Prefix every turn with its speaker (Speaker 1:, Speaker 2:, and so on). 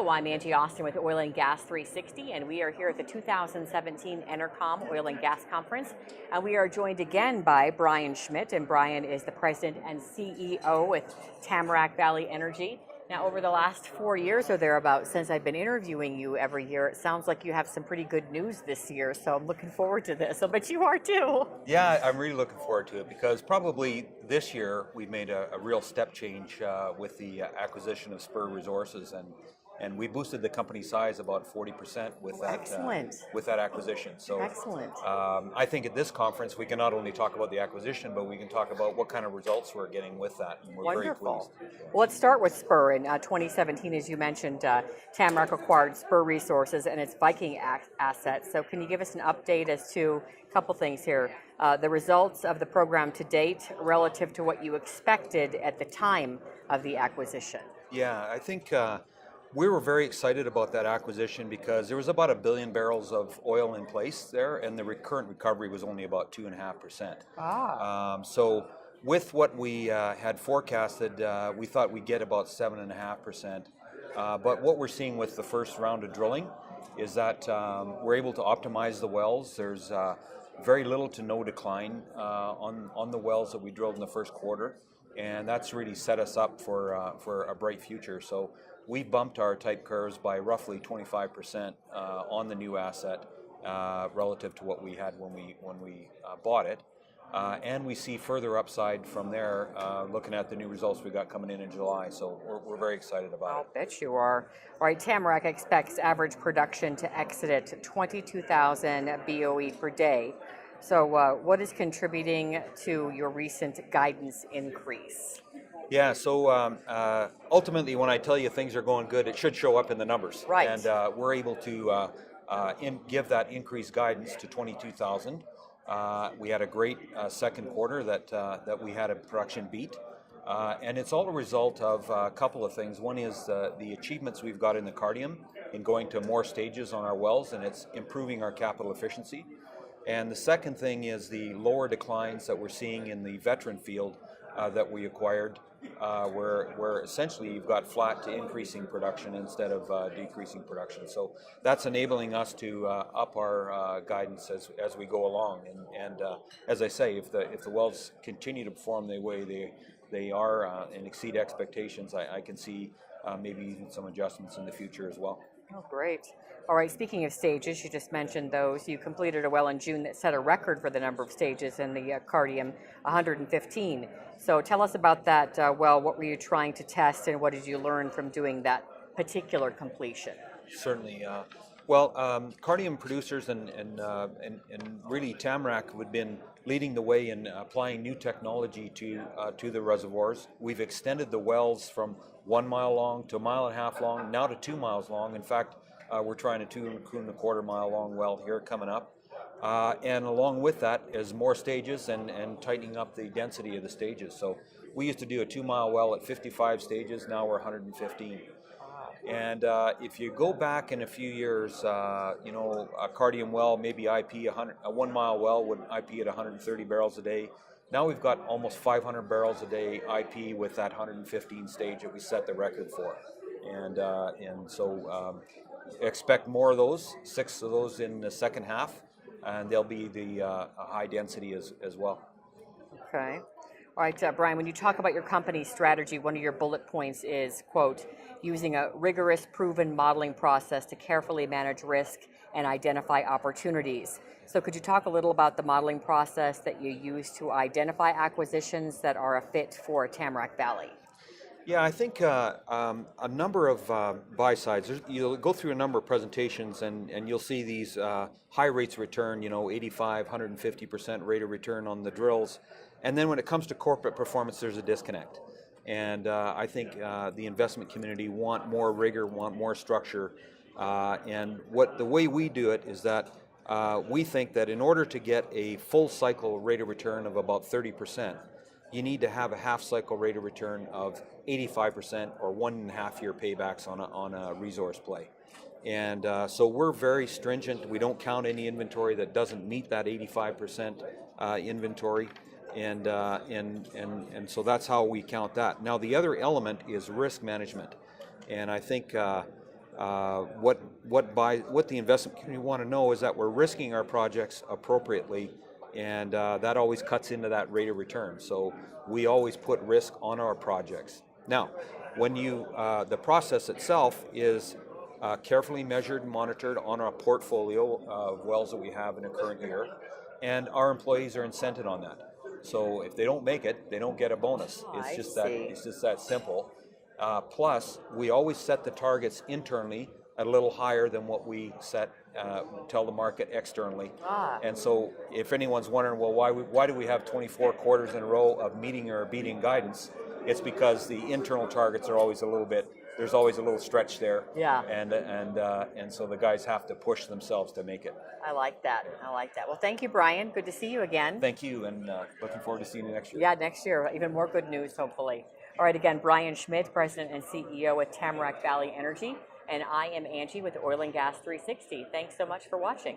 Speaker 1: Hello, I'm Angie Austin with Oil and Gas 360, and we are here at the 2017 EnerCom Oil and Gas Conference. And we are joined again by Brian Schmidt, and Brian is the President and CEO with Tamarack Valley Energy. Now, over the last 4 years or thereabouts, since I've been interviewing you every year, it sounds like you have some pretty good news this year, so I'm looking forward to this. I bet you are too.
Speaker 2: Yeah, I'm really looking forward to it because probably this year we've made a real step change with the acquisition of Spur Resources, and we boosted the company size about 40% with that acquisition. So
Speaker 1: excellent.
Speaker 2: I think at this conference we can not only talk about the acquisition, but we can talk about what kind of results we're getting with that. And we're
Speaker 1: Wonderful.
Speaker 2: very pleased.
Speaker 1: Well, let's start with Spur. In 2017, as you mentioned, Tamarack acquired Spur Resources and its Viking assets. So can you give us an update as to a couple things here? The results of the program to date relative to what you expected at the time of the acquisition?
Speaker 2: Yeah, I think we were very excited about that acquisition because there was about 1 billion barrels of oil in place there, and the current recovery was only about 2.5%. So with what we had forecasted, we thought we'd get about 7.5%. But what we're seeing with the first round of drilling is that we're able to optimize the wells. There's very little to no decline on the wells that we drilled in the first quarter, and that's really set us up for a bright future. So we bumped our type curves by roughly 25% on the new asset relative to what we had when we bought it, and we see further upside from there. Looking at the new results we got coming in July, so we're very excited about it.
Speaker 1: I'll bet you are. All right, Tamarack expects average production to exit at 22,000 BOE per day. So what is contributing to your recent guidance increase?
Speaker 2: Yeah, so ultimately when I tell you things are going good, it should show up in the numbers.
Speaker 1: Right.
Speaker 2: And we're able to give that increased guidance to 22,000. We had a great second quarter that we had a production beat. And it's all a result of a couple of things. One is the achievements we've got in the Cardium in going to more stages on our wells, and it's improving our capital efficiency. And the second thing is the lower declines that we're seeing in the veteran field that we acquired, where essentially you've got flat to increasing production instead of decreasing production. So that's enabling us to up our guidance as we go along. And as I say, if the wells continue to perform the way they are and exceed expectations, I can see maybe even some adjustments in the future as well.
Speaker 1: Oh, great. All right, speaking of stages, you just mentioned those. You completed a well in June that set a record for the number of stages in the Cardium, 115. So tell us about that well. What were you trying to test, and what did you learn from doing that particular completion?
Speaker 2: Certainly. Well, Cardium producers and really Tamarack have been leading the way in applying new technology to the reservoirs. We've extended the wells from 1 mile long to 1.5 miles long, now to 2 miles long. In fact, we're trying a 2.25 mile long well here coming up. And along with that is more stages and tightening up the density of the stages. So we used to do a 2 mile well at 55 stages, now we're 115. And if you go back in a few years, a Cardium well, maybe IP a 1 mile well would IP at 130 barrels a day. Now we've got almost 500 barrels a day IP with that 115 stage that we set the record for. And so expect more of those, 6 of those in the second half, and they'll be the high density as well.
Speaker 1: Okay. All right, Brian, when you talk about your company's strategy, one of your bullet points is, quote, using a rigorous, proven modeling process to carefully manage risk and identify opportunities. So could you talk a little about the modeling process that you use to identify acquisitions that are a fit for Tamarack Valley?
Speaker 2: Yeah, I think a number of buy sides. You'll go through a number of presentations and you'll see these high rates of return, 85, 150% rate of return on the drills. And then when it comes to corporate performance, there's a disconnect. And I think the investment community want more rigor, want more structure. And the way we do it is that we think that in order to get a full cycle rate of return of about 30%, you need to have a half cycle rate of return of 85% or 1.5 year paybacks on a resource play. And so we're very stringent. We don't count any inventory that doesn't meet that 85% inventory. And so that's how we count that. Now the other element is risk management. And I think what the investment community want to know is that we're risking our projects appropriately, and that always cuts into that rate of return. So we always put risk on our projects. Now, when the process itself is carefully measured and monitored on our portfolio of wells that we have in a current year, and our employees are incented on that. So if they don't make it, they don't get a bonus. It's just that simple. Plus, we always set the targets internally at a little higher than what we tell the market externally. And so if anyone's wondering, well, why do we have 24 quarters in a row of meeting or beating guidance? It's because the internal targets are always there's always a little stretch there.
Speaker 1: Yeah.
Speaker 2: And so the guys have to push themselves to make it.
Speaker 1: I like that. Well, thank you, Brian. Good to see you again.
Speaker 2: Thank you, and looking forward to seeing you next year.
Speaker 1: Yeah, next year. Even more good news, hopefully. All right, again, Brian Schmidt, President and CEO at Tamarack Valley Energy, and I am Angie with Oil and Gas 360. Thanks so much for watching.